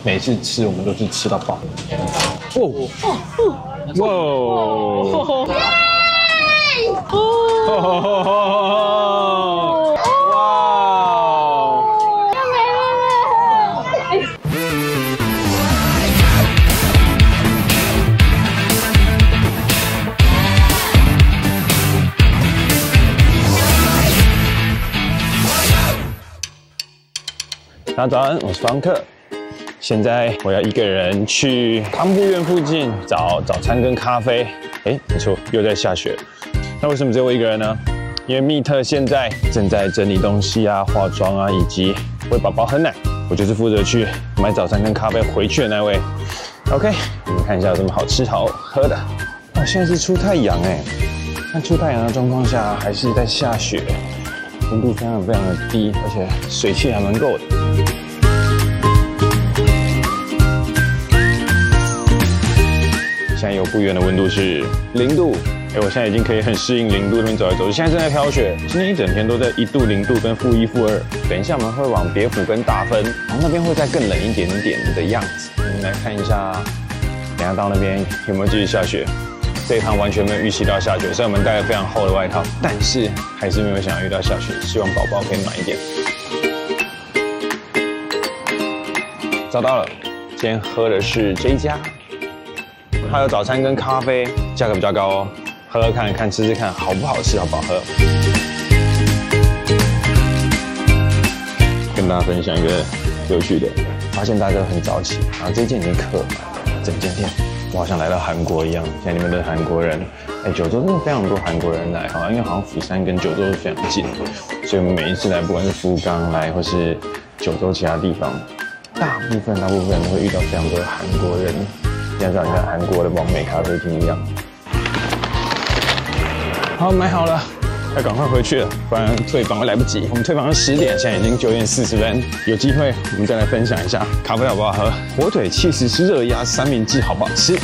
每次吃我们都是吃到饱。哦哇哦！大家早安，我是方克。现在我要一个人去康复院附近找早餐跟咖啡。哎，没错，又在下雪。那为什么只有我一个人呢？因为密特现在正在整理东西啊、化妆啊，以及喂宝宝喝奶。我就是负责去买早餐跟咖啡回去的那位。OK， 我们看一下有什么好吃好喝的。哇，现在是出太阳哎，但出太阳的状况下还是在下雪，温度非常的低，而且水汽还蛮够的。现在有不远的温度是0度，我现在已经可以很适应0度那边走来走去。现在正在飘雪，今天一整天都在1度、0度跟-1、-2。等一下我们会往别府跟大分，然后那边会再更冷一点点的样子。我们来看一下，等一下到那边有没有继续下雪。这一趟完全没有预期到下雪，虽然我们带了非常厚的外套，但是还是没有想要遇到下雪。希望宝宝可以慢一点。找到了，今天喝的是这一家。还有早餐跟咖啡，价格比较高哦，喝喝看，吃吃看好不好吃，好不好喝。跟大家分享一个有趣的，发现大家都很早起，然后这间已经客满了，整间店，我好像来到韩国一样。现在你们的韩国人，九州真的非常多韩国人来，因为好像釜山跟九州是非常近，所以我们每一次来，不管是福冈来或是九州其他地方，大部分都会遇到非常多的韩国人。像韩国的网美咖啡厅一样。好，买好了，要赶快回去了，不然退房会来不及。我们退房是10点，现在已经9点40分。有机会我们再来分享一下咖啡好不好喝，火腿起司是热压三明治好不好吃。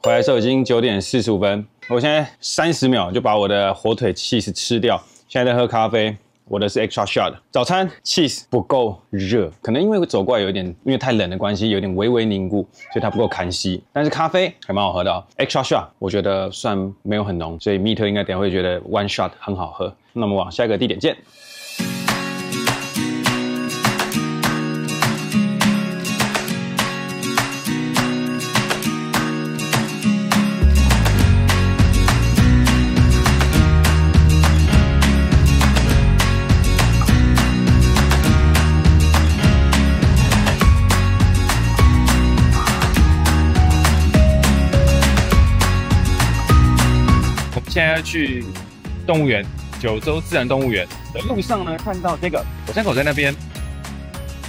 回来的时候已经9点45分，我现在30秒就把我的火腿起司吃掉。现在在喝咖啡。我的是 extra shot， 早餐 cheese 不够热，可能因为走过来因为太冷的关系，有点微微凝固，所以它不够砍稀。但是咖啡还蛮好喝的哦 ，extra shot 我觉得算没有很浓，所以密特应该等一下会觉得 one shot 很好喝。那么往下一个地点见。现在要去动物园，九州自然动物园的路上呢，看到这个火山口在那边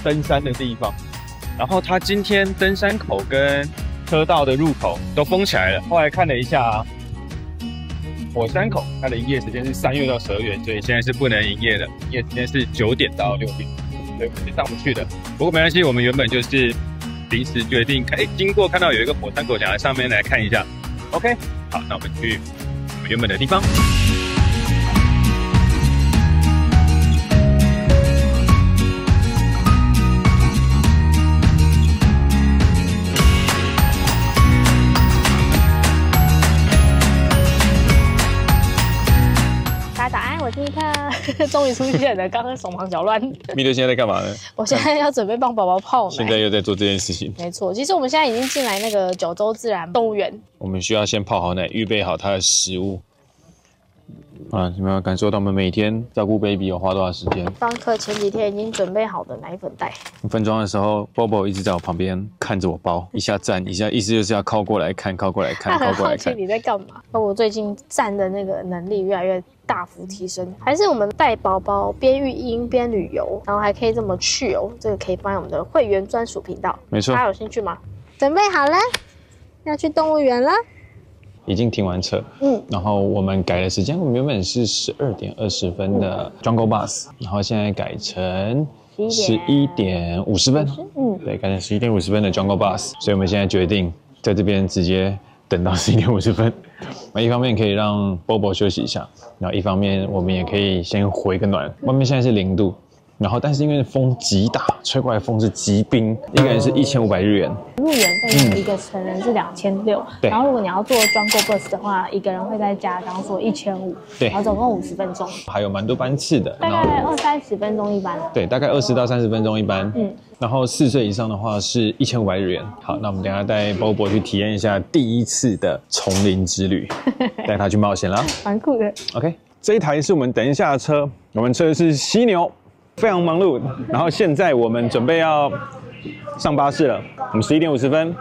登山的地方，然后它今天登山口跟车道的入口都封起来了。后来看了一下，火山口它的营业时间是3月到12月，所以现在是不能营业的，营业时间是9点到6点，所以我们是上不去的。不过没关系，我们原本就是临时决定，经过看到有一个火山口，想来上面来看一下。OK， 好，那我们去原本的地方。大家早安，我是密特，终于出现了，刚刚手忙脚乱。密特现在在干嘛呢？我现在要准备帮宝宝泡奶。现在又在做这件事情。没错，其实我们现在已经进来那个九州自然动物园。我们需要先泡好奶，预备好它的食物。你们有感受到我们每天照顾 baby 有花多少时间？方克前几天已经准备好的奶粉袋。分装的时候 ，Bobo 一直在我旁边看着我包，一下站一下，意思就是要靠过来看，靠过来看，靠过来看。他很好奇你在干嘛？我最近站的那个能力越来越大幅提升，还是我们带宝宝边育婴边旅游，然后还可以这么去哦，这个可以放在我们的会员专属频道。没错，大家有兴趣吗？准备好了，要去动物园了。已经停完车，然后我们改了时间，我们原本是12点20分的 Jungle Bus，然后现在改成11点50分，对，改成11点50分的 Jungle Bus， 所以我们现在决定在这边直接等到11点50分。那一方面可以让 Bobo 休息一下，然后一方面我们也可以先回个暖。外面现在是0度，然后但是因为风极大，吹过来的风是极冰，一个人是1500日元。入园费用一个成人是2600，对。然后如果你要坐专购 bus 的话，一个人会再加刚刚说1500，对。然后总共50分钟，还有蛮多班次的，大概20-30分钟一班。对，大概20到30分钟一班。然后4岁以上的话是1500日元。好，那我们等一下带 Bobo 去体验一下第一次的丛林之旅，带他去冒险啦，蛮酷的。OK， 这一台是我们等一下的车，我们车的是犀牛，非常忙碌。然后现在我们准备要上巴士了，我们11点50分，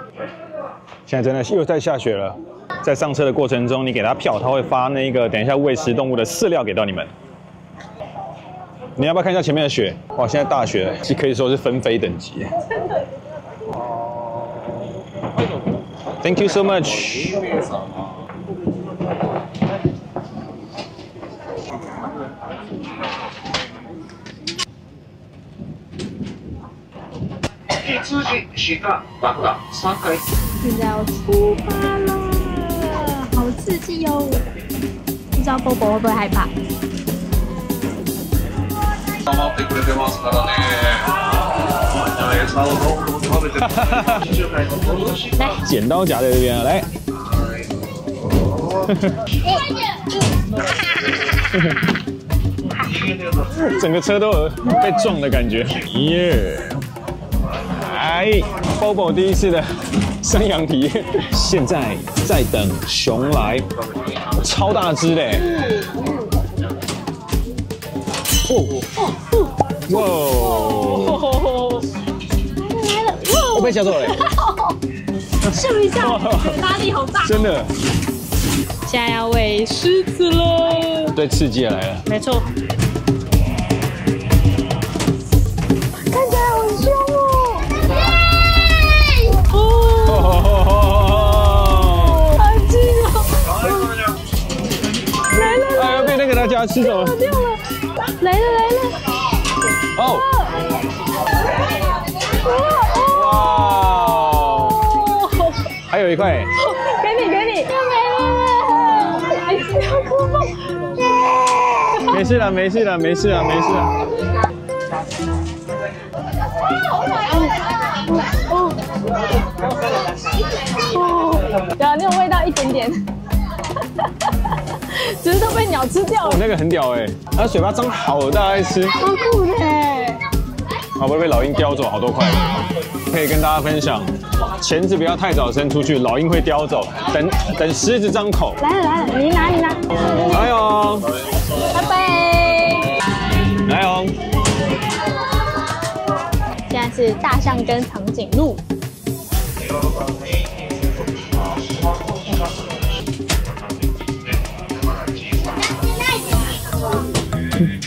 现在真的又在下雪了。在上车的过程中，你给他票，他会发那个等一下喂食动物的饲料给到你们。你要不要看一下前面的雪？哇，现在大雪是可以说是纷飞等级。Thank you so much。现在要出发了，好刺激哦！不知道 Bobo 会不会害怕？来，剪刀夹在这边，来。整个车都有被撞的感觉。耶！哎 ，Bobo 第一次的山羊体验，现在在等熊来，超大只嘞！哇！来了！我被吓到了，秀一下，拉力好大，真的。现在要喂狮子了，对，刺激来了，没错。看起来好凶哦！好近哦！来了！哎呀，被那个大家吃走了，掉了！来了！哦！哇！还有一块，给你，又没了！还是要哭吗？没事了。有，你有味道一点点，只是都被鸟吃掉了。那个很屌哎，它嘴巴张好大爱吃，好酷的哎！会不会被老鹰叼走好多块？可以跟大家分享，钳子不要太早伸出去，老鹰会叼走。等狮子张口。来了，你拿。来哦，拜拜。来哦。现在是大象跟长颈鹿。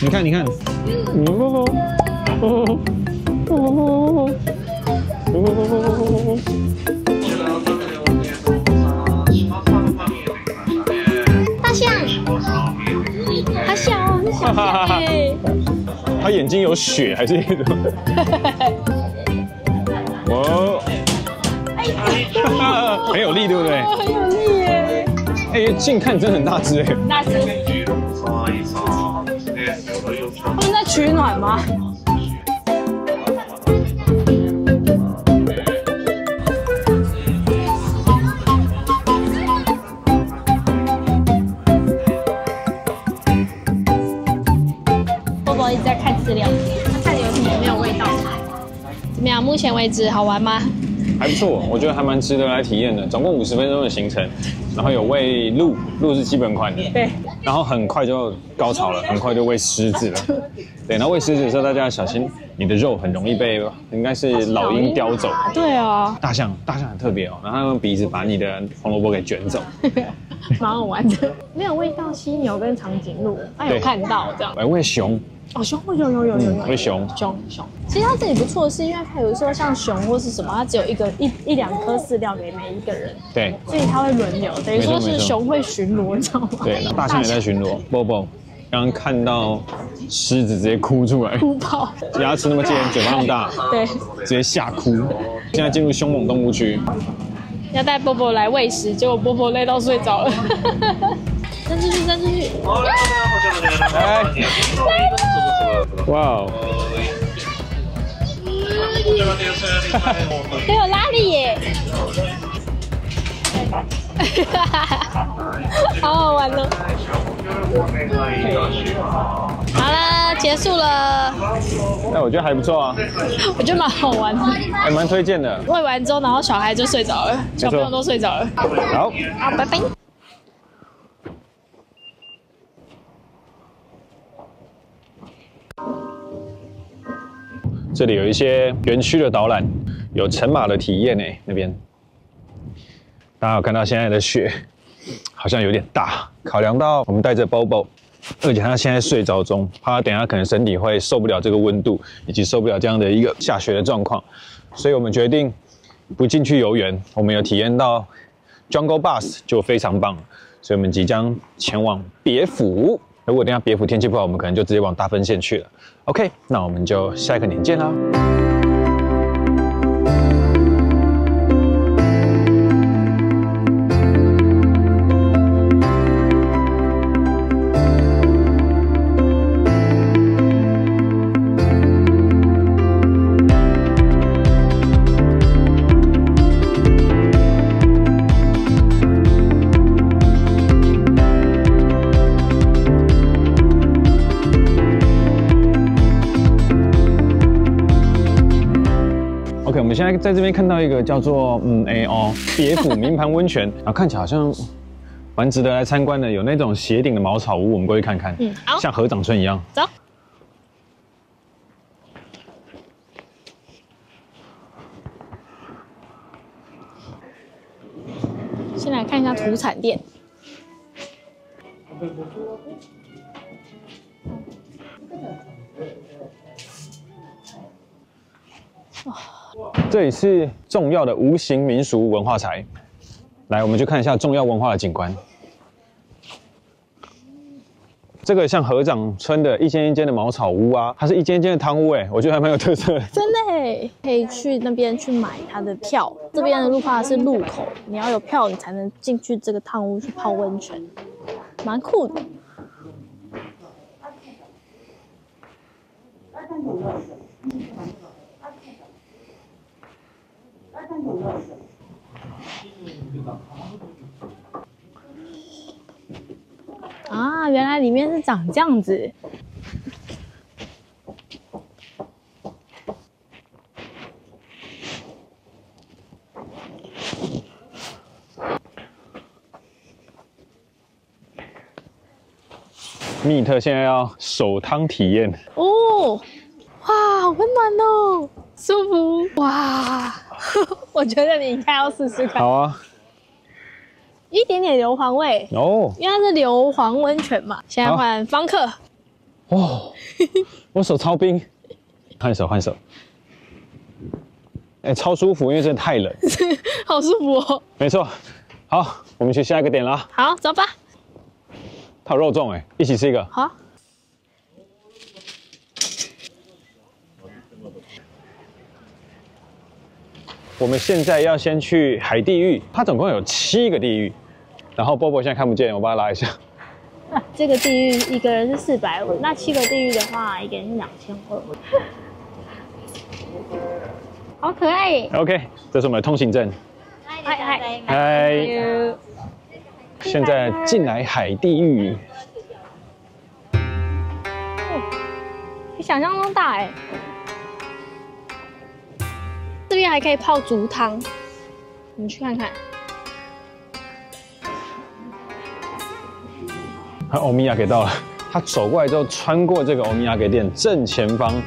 你看，大象，好小哦，是小象哎。它眼睛有血还是一种？哦，很有力，对不对？很有力耶！哎，近看真的很大只哎。大只。他们在取暖吗？Bobo 一直在看资料，他看有什么没有味道。怎么样？目前为止好玩吗？还不错，我觉得还蛮值得来体验的。总共50分钟的行程，然后有喂鹿是基本款的，对。然后很快就高潮了，很快就喂狮子了。对，然后喂狮子的时候，大家要小心，你的肉很容易被应该是老鹰叼走。对啊。大象很特别哦，然后它用鼻子把你的红萝卜给卷走。蛮好玩的，没有喂到犀牛跟长颈鹿，有看到这样。喂熊。哦，熊有，喂熊。其实它这里不错的是，因为它有时候像熊或是什么，它只有一两颗饲料给每一个人，对，所以它会轮流，等于说是熊会巡逻，你知道吗？对，大象也在巡逻。Bobo 刚刚看到狮子直接哭出来，哭爆，牙齿那么尖，嘴巴那么大，对，直接吓哭。现在进入凶猛动物区，要带 Bobo 来喂食，结果 Bobo 累到睡着了。伸出去！来了！哇哦！很有拉力耶！好好玩哦！好了，结束了。那我觉得还不错啊，我觉得蛮好玩的。还蛮推荐的。喂完之后，然后小孩就睡着了，小朋友都睡着了。好，好，拜拜。这里有一些园区的导览，有乘马的体验诶，那边。大家有看到现在的雪好像有点大，考量到我们带着 Bobo， 而且他现在睡着中，怕他等一下可能身体会受不了这个温度，以及受不了这样的一个下雪的状况，所以我们决定不进去游园。我们有体验到 Jungle Bus 就非常棒，所以我们即将前往别府。如果等一下别府天气不好，我们可能就直接往大分县去了。OK， 那我们就下一个年见啦。OK， 我们现在在这边看到一个叫做别府名盘温泉，然后看起来好像蛮值得来参观的，有那种斜顶的茅草屋，我们过去看看，好，像合掌村一样。走。先来看一下土产店。这里是重要的无形民俗文化财，来，我们去看一下重要文化的景观。这个像合掌村的一间一间的茅草屋啊，它是一间一间的汤屋，我觉得还蛮有特色的。真的耶，可以去那边去买它的票。这边的入发是入口，你要有票你才能进去这个汤屋去泡温泉，蛮酷的。啊，原来里面是长这样子。密特现在要手汤体验哦，哇，好温暖哦，舒服哇！我觉得你应该要试试看。好啊，一点点硫磺味哦，因为它是硫磺温泉嘛。现在换方克。哦，我手超冰，换手换手。超舒服，因为真的太冷。好舒服哦。没错，好，我们去下一个点啦。好，走吧。它有肉粽一起吃一个。好。我们现在要先去海地狱，它总共有7个地狱，然后 Bobo 现在看不见，我把它拉一下。这个地狱一个人是450，那7个地狱的话，一个人是2200。好可爱耶 ！OK， 这是我们的通行证。嗨，现在进来海地狱，比想象中大哎。这边还可以泡竹汤，我们去看看。欧米亚给到了，他走过来之后，穿过这个欧米亚给店，正前方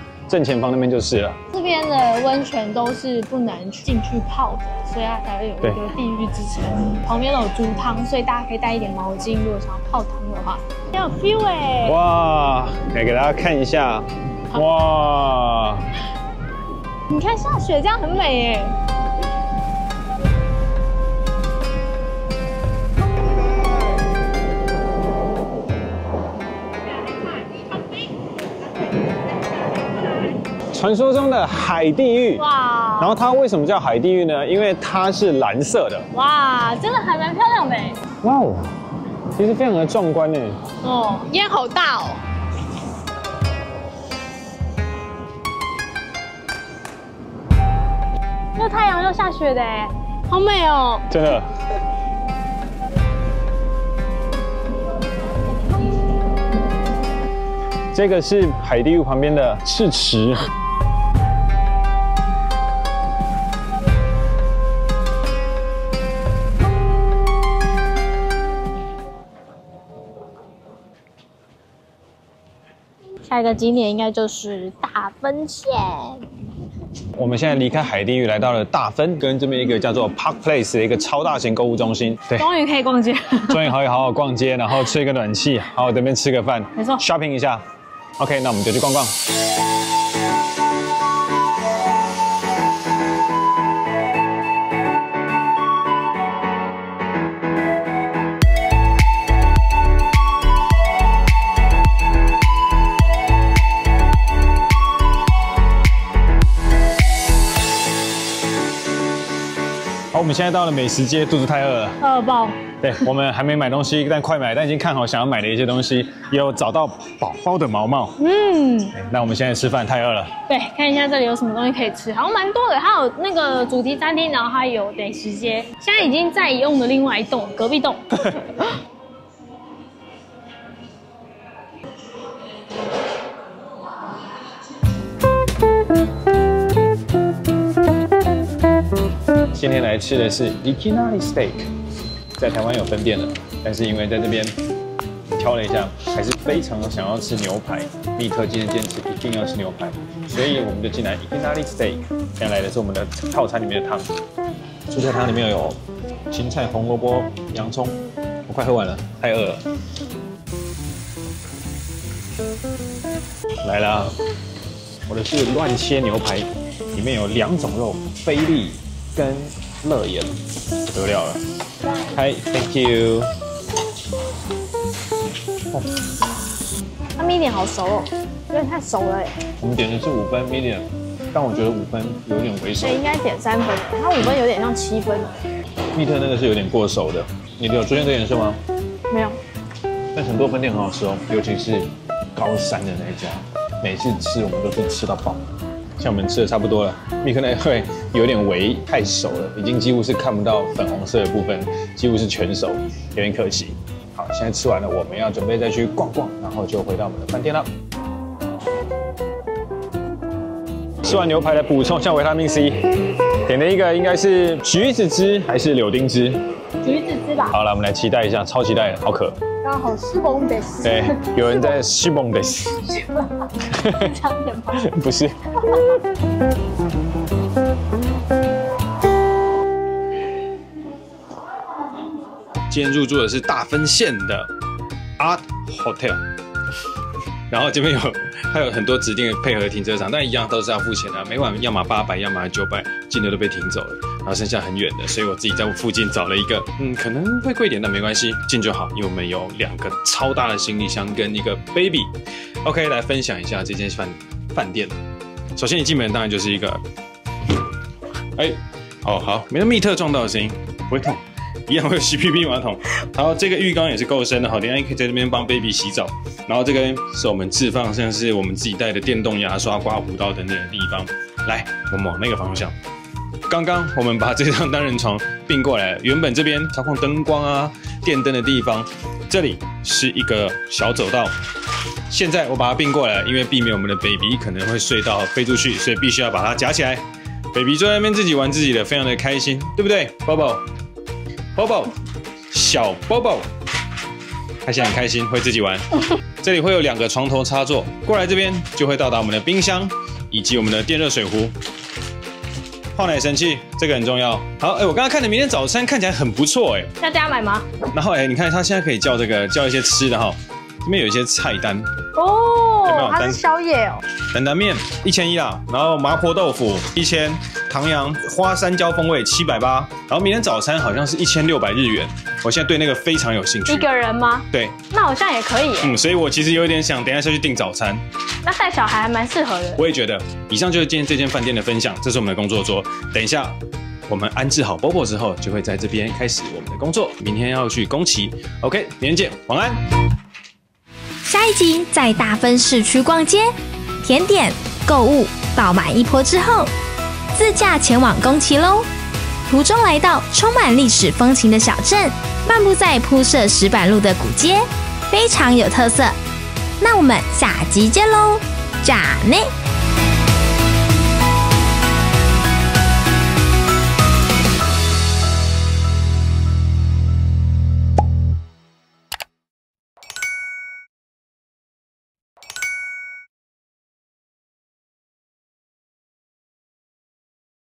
那边就是了。这边的温泉都是不能进去泡的，所以它才会有一个地狱之称。旁边都有竹汤，所以大家可以带一点毛巾，如果想要泡汤的话。很有 feel 哎！哇，来给大家看一下，哇！你看下雪这样很美耶。传说中的海地狱哇！然后它为什么叫海地狱呢？因为它是蓝色的。哇，真的还蛮漂亮的耶。哇哦，其实非常的壮观呢。哦，烟好大哦。又太阳又下雪的哎，好美哦！真的。这个是海地屋旁边的赤池。下一个景点应该就是大分县。我们现在离开海地狱，来到了大分，跟这边一个叫做 Park Place 的一个超大型购物中心。对，终于可以逛街，终于可以好好逛街，然后吹一个暖气，好好这边吃个饭，没错 ，shopping 一下。OK， 那我们就去逛逛。好，我们现在到了美食街，肚子太饿了，饿爆。对，我们还没买东西，但快买，但已经看好想要买的一些东西，也有找到宝宝的毛毛。那我们现在吃饭，太饿了。对，看一下这里有什么东西可以吃，好像蛮多的。还有那个主题餐厅，然后还有美食街，现在已经在用的另外一栋，隔壁栋。今天来吃的是 Ikinari Steak， 在台湾有分店的，但是因为在这边挑了一下，还是非常想要吃牛排。密特今天坚持一定要吃牛排，所以我们就进来 Ikinari Steak。现在来的是我们的套餐里面的汤，蔬菜汤里面有芹菜、红萝卜、洋葱。我快喝完了，太饿了。来啦，我的是乱切牛排，里面有2种肉，菲力跟乐眼，不得了了。嗨 ，Thank you。哦，它 medium 好熟哦，有点太熟了哎。我们点的是5分 medium， 但我觉得5分有点为熟。所以应该点3分，它5分有点像7分。密特那个是有点过熟的，你有出现这颜色吗？没有。但很多分店很好吃哦，尤其是高山的那一家，每次吃我们都是吃到饱。像我们吃的差不多了，密克那会有点微太熟了，已经几乎是看不到粉红色的部分，几乎是全熟，有点可惜。好，现在吃完了，我们要准备再去逛逛，然后就回到我们的饭店了。吃完牛排来补充一下维他命 C， 点的一个应该是橘子汁还是柳丁汁？橘子汁吧。好了，我们来期待一下，超期待的，好渴。刚好西蒙德斯。对，有人在西蒙德斯。这样点吗？不是。今天入住的是大分县的 Art Hotel， 然后这边还有很多指定的配合停车场，但一样都是要付钱的，每晚要么800，要么900，进的都被停走了，然后剩下很远的，所以我自己在附近找了一个，可能会贵一点，但没关系，进就好，因为我们有2个超大的行李箱跟一个 baby。OK， 来分享一下这间饭店。首先一进门当然就是一个，好，没有密特撞到的声音，不会痛。一样会有 CPP 马桶，然后这个浴缸也是够深的，好，等一下可以在这边帮 baby 洗澡。然后这个是我们置放像是我们自己带的电动牙刷、刮胡刀等等的地方。来，我们往那个方向。刚刚我们把这张单人床并过来了，原本这边操控灯光啊、电灯的地方，这里是一个小走道。现在我把它并过来了，因为避免我们的 baby 可能会睡到飞出去，所以必须要把它夹起来。baby 坐在那边自己玩自己的，非常的开心，对不对 ？Bobo，小 Bobo， 他现在很开心，会自己玩。这里会有2个床头插座，过来这边就会到达我们的冰箱以及我们的电热水壶。泡奶神器，这个很重要。好，我刚刚看的明天早餐看起来很不错，要加买吗？然后你看他现在可以叫一些吃的哈，这边有一些菜单。哦，它是宵夜哦。担担面1100啦，然后麻婆豆腐1000，唐扬花山椒风味780，然后明天早餐好像是1600日元。我现在对那个非常有兴趣。一个人吗？对。那好像也可以。所以我其实有点想等一下下去订早餐。那带小孩还蛮适合的。我也觉得。以上就是今天这间饭店的分享，这是我们的工作桌。等一下我们安置好 Bobo 之后，就会在这边开始我们的工作。明天要去宫崎。OK， 明天见，晚安。下一集在大分市区逛街、甜点、购物，爆满一波之后，自驾前往宫崎喽。途中来到充满历史风情的小镇，漫步在铺设石板路的古街，非常有特色。那我们下集见喽，じゃあね。